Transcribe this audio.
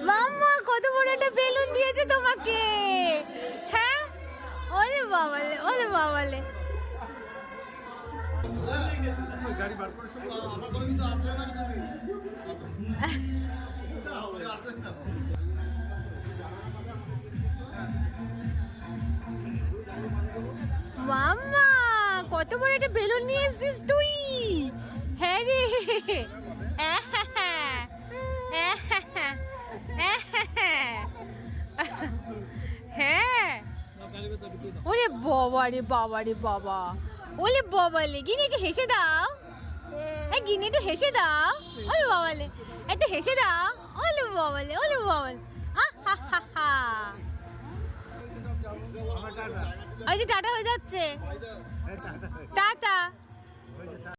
মাম্মা কত বড় একটা বেলুন দিয়েছে তোমাকে। হ্যাঁ ওলে বাবালে ওলে বাবালে। মাম্মা কত বড় একটা বেলুন নিয়ে এসেছিস তুই। হ্যাঁ রে হ্যাঁ ওরে বাবা রে বাবা রে বাবা ওলে বাবালে। গিনি একটু হেসে দাও, গিনি একটু হেসে দাও। ওলে বাবালে একটু হেসে দাও। ওলে বাবালে ওলে বাবালে। ওই যে টাটা হয়ে যাচ্ছে, টাটা।